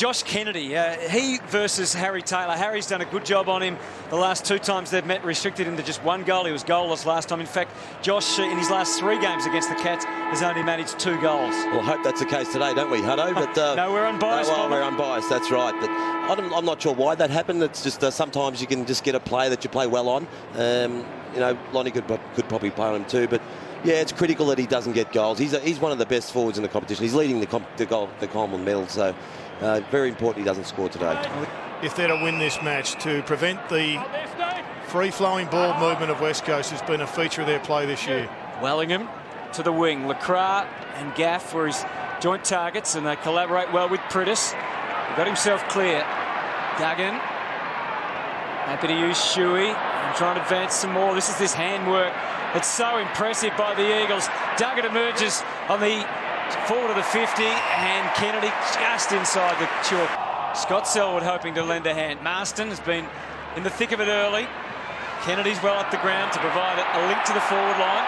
Josh Kennedy, he versus Harry Taylor. Harry's done a good job on him the last 2 times they've met, restricted him to just 1 goal. He was goalless last time. In fact, Josh, in his last 3 games against the Cats, has only managed 2 goals. Well, I hope that's the case today, don't we, Hutto? But no, we're unbiased. No, well, we're unbiased, that's right. But I'm not sure why that happened. It's just sometimes you can just get a player that you play well on. You know, Lonnie could probably play on him too, but yeah, it's critical that he doesn't get goals. He's one of the best forwards in the competition. He's leading the Coleman medal, so very important he doesn't score today. If they're to win this match, to prevent the free-flowing ball movement of West Coast has been a feature of their play this year. Wellingham to the wing. LeCras and Gaff were his joint targets, and they collaborate well with Priddis. He got himself clear. Duggan happy to use Shuey and trying to advance some more. This is this handwork. It's so impressive by the Eagles. Duggan emerges on the forward of the 50, and Kennedy just inside the chalk. Scott Selwood hoping to lend a hand. Marston has been in the thick of it early. Kennedy's well up the ground to provide a link to the forward line.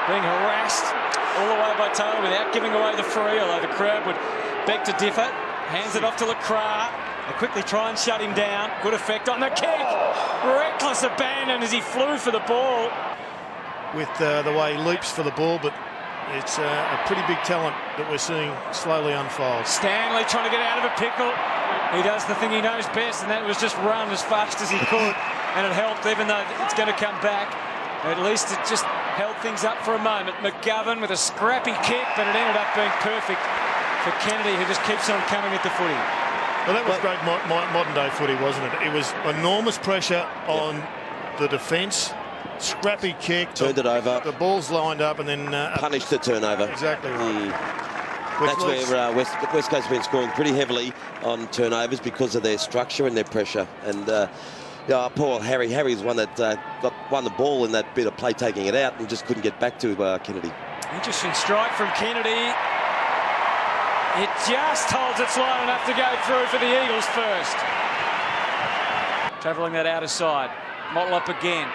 Being harassed all the way by Taylor without giving away the free, although the crowd would beg to differ. Hands it off to LeCras. They quickly try and shut him down. Good effect on the kick. Reckless abandon as he flew for the ball. With the way he leaps for the ball, but it's a pretty big talent that we're seeing slowly unfold. Stanley trying to get out of a pickle. He does the thing he knows best, and that was just run as fast as he could. And it helped, even though it's going to come back. At least it just held things up for a moment. McGovern with a scrappy kick, but it ended up being perfect for Kennedy, who just keeps on coming at the footy. Well, that was great modern-day footy, wasn't it? It was enormous pressure on the defence. Scrappy kick. Turned it over. The ball's lined up and then... punished the turnover. Exactly right. That's where West Coast has been scoring pretty heavily on turnovers because of their structure and their pressure. And yeah, poor Harry. Harry's one that won the ball in that bit of play, taking it out, and just couldn't get back to Kennedy. Interesting strike from Kennedy. It just holds its line enough to go through for the Eagles first. Travelling that outer side. Motlop again.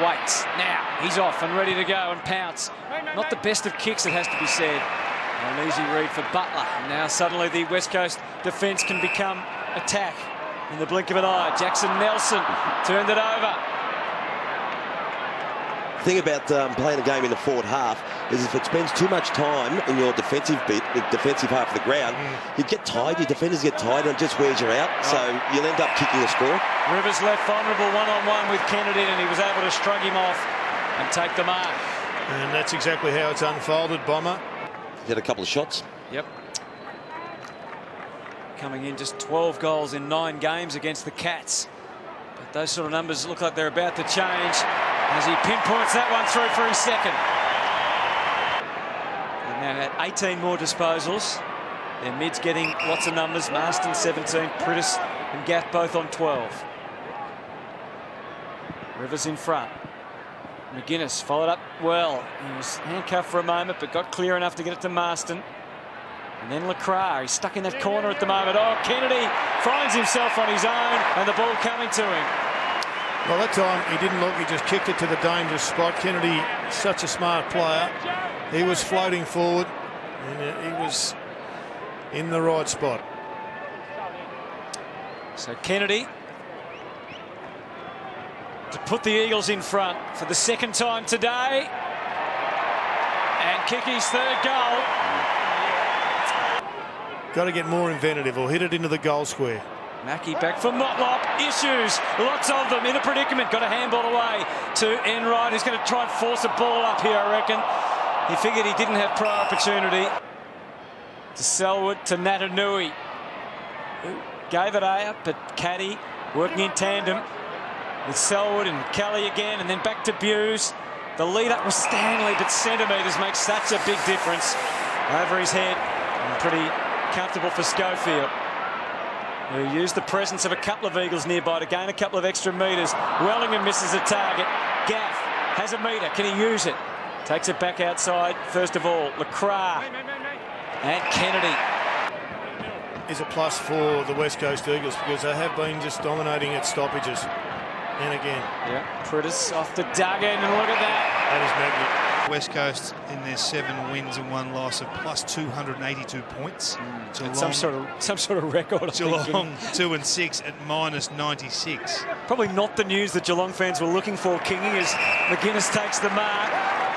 Waits. Now he's off and ready to go and pounce. Not the best of kicks, it has to be said. An easy read for Butler. And now suddenly the West Coast defence can become attack in the blink of an eye. Jackson Nelson turned it over. The thing about playing a game in the forward half is if it spends too much time in your defensive bit, the defensive half of the ground, you get tired, your defenders get tired, and it just wears you out. So you'll end up kicking the score. Rivers left vulnerable one-on-one with Kennedy, and he was able to shrug him off and take the mark. And that's exactly how it's unfolded, Bomber. He had a couple of shots. Yep. Coming in just 12 goals in 9 games against the Cats. But those sort of numbers look like they're about to change as he pinpoints that one through for his second. They've now had 18 more disposals. Their mid's getting lots of numbers. Marston 17, Priddis and Gaff both on 12. Rivers in front. McGuinness followed up well. He was handcuffed for a moment, but got clear enough to get it to Marston. And then LeCras, he's stuck in that corner at the moment. Oh, Kennedy finds himself on his own, and the ball coming to him. Well, that time he didn't look, he just kicked it to the dangerous spot. Kennedy, such a smart player. He was floating forward, and he was in the right spot. So Kennedy to put the Eagles in front for the second time today, and kick his 3rd goal. Got to get more inventive or hit it into the goal square. Mackie back for Motlop. Issues. Lots of them in a predicament. Got a handball away to Enright, who's going to try and force a ball up here, I reckon. He figured he didn't have prior opportunity. To Selwood, to Natanui, who gave it out, but Caddy working in tandem with Selwood and Kelly again, and then back to Buse. The lead up was Stanley, but centimetres makes such a big difference over his head. And pretty comfortable for Schofield, who used the presence of a couple of Eagles nearby to gain a couple of extra metres. Wellingham misses a target. Gaff has a metre. Can he use it? Takes it back outside. First of all, LeCras and Kennedy. Is a plus for the West Coast Eagles because they have been just dominating at stoppages. And again. Yeah, Priddis off to Duggan, and look at that. That is magnificent. West Coast in their 7 wins and 1 loss of plus 282 points. And some sort of record. I'm Geelong thinking. 2 and 6 at minus 96. Probably not the news that Geelong fans were looking for, Kingy, as McGuinness takes the mark.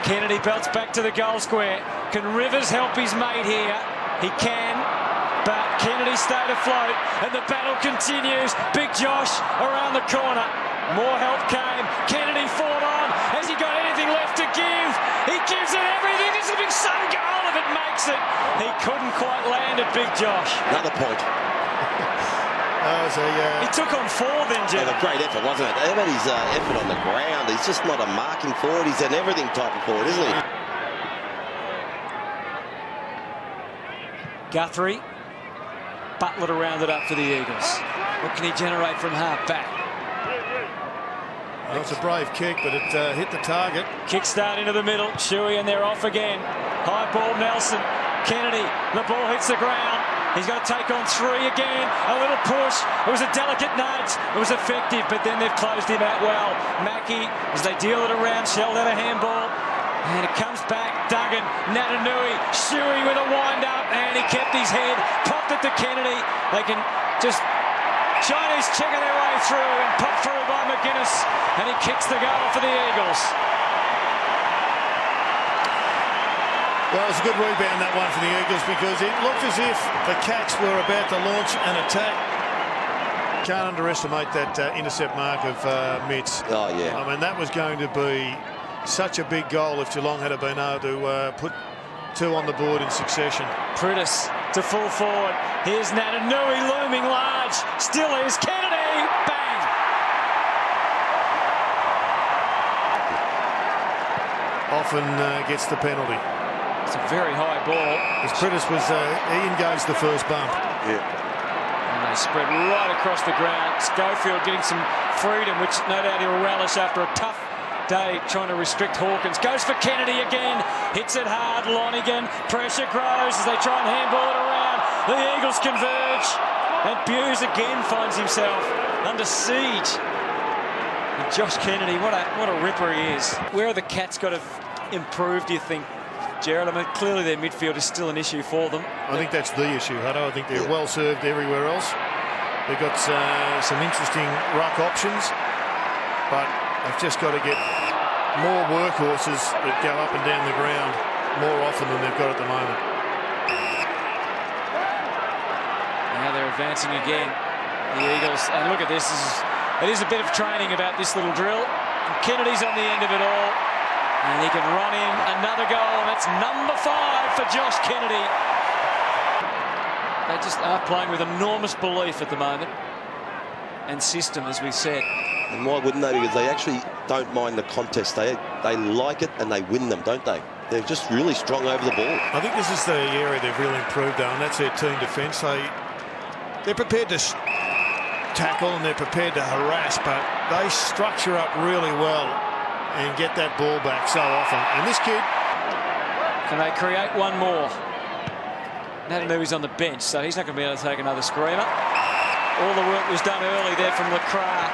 Kennedy belts back to the goal square. Can Rivers help his mate here? He can, but Kennedy stayed afloat, and the battle continues. Big Josh around the corner. More help came. Kennedy fought on. Has he got anything left to give? He gives it everything. This is a big Sun goal if it makes it. He couldn't quite land at Big Josh. Another point. He took on 4 then, Jim. A great effort, wasn't it? Even his effort on the ground, he's just not a marking forward. He's an everything type of forward, isn't he? Guthrie. Butler to round it up for the Eagles. What can he generate from half back? Well, it's a brave kick, but it hit the target. Kickstart into the middle. Shuey, and they're off again. High ball, Nelson. Kennedy. The ball hits the ground. He's got to take on 3 again. A little push. It was a delicate nudge. It was effective, but then they've closed him out well. Mackey, as they deal it around, shelled out a handball. And it comes back. Duggan, Natanui, Shuey with a wind-up, and he kept his head. Popped it to Kennedy. They can just... Chinese checking their way through and popped through by McGuinness, and he kicks the goal for the Eagles. Well, it's a good rebound, that one, for the Eagles, because it looked as if the Cats were about to launch an attack. Can't underestimate that intercept mark of Mitts. Oh, yeah. I mean, that was going to be such a big goal if Geelong had been able to put 2 on the board in succession. Prudis to full forward. Here's Natanui looming large. Still is Kennedy. Bang! Often gets the penalty. It's a very high ball. As Prudis was, he engaged the first bump. Yeah. And they spread right across the ground. Schofield getting some freedom, which no doubt he'll relish after a tough day trying to restrict Hawkins. Goes for Kennedy again. Hits it hard. Lonigan. Pressure grows as they try and handball it around. The Eagles converge. And Buse again finds himself under siege. And Josh Kennedy, what a ripper he is. Where are the Cats got to improve, do you think, Gerard? I mean, clearly their midfield is still an issue for them. I think that's the issue, Hutto. I think they're well served everywhere else. They've got some interesting ruck options, but they've just got to get more workhorses that go up and down the ground more often than they've got at the moment. Now they're advancing again, the Eagles. And look at this. It is a bit of training about this little drill. And Kennedy's on the end of it all. And he can run in another goal. And that's number 5 for Josh Kennedy. They just are playing with enormous belief at the moment. And system, as we said. And why wouldn't they? Because they actually don't mind the contest. They like it and they win them, don't they? They're just really strong over the ball. I think this is the area they've really improved on. That's their team defence. They're prepared to tackle and they're prepared to harass, but they structure up really well and get that ball back so often. And this kid... Can they create one more? Natanui's on the bench, so he's not going to be able to take another screamer. All the work was done early there from Lacroix.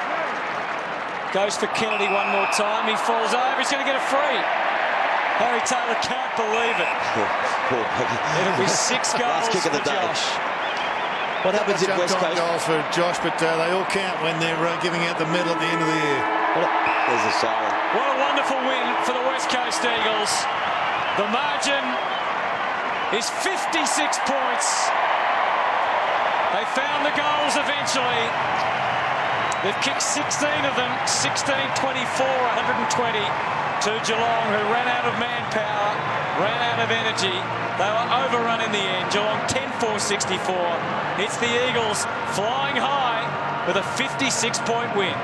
Goes for Kennedy one more time. He falls over. He's going to get a free. Harry Taylor can't believe it. It'll be 6 goals Last kick of the for day. Josh. What happens in West Coast? Goals for Josh, but they all count when they're giving out the medal at the end of the year. There's a siren. What a wonderful win for the West Coast Eagles. The margin is 56 points. They found the goals eventually. They've kicked 16 of them, 16-24, 120 to Geelong, who ran out of manpower, ran out of energy. They were overrun in the end. Geelong 10-4-64. It's the Eagles flying high with a 56-point win.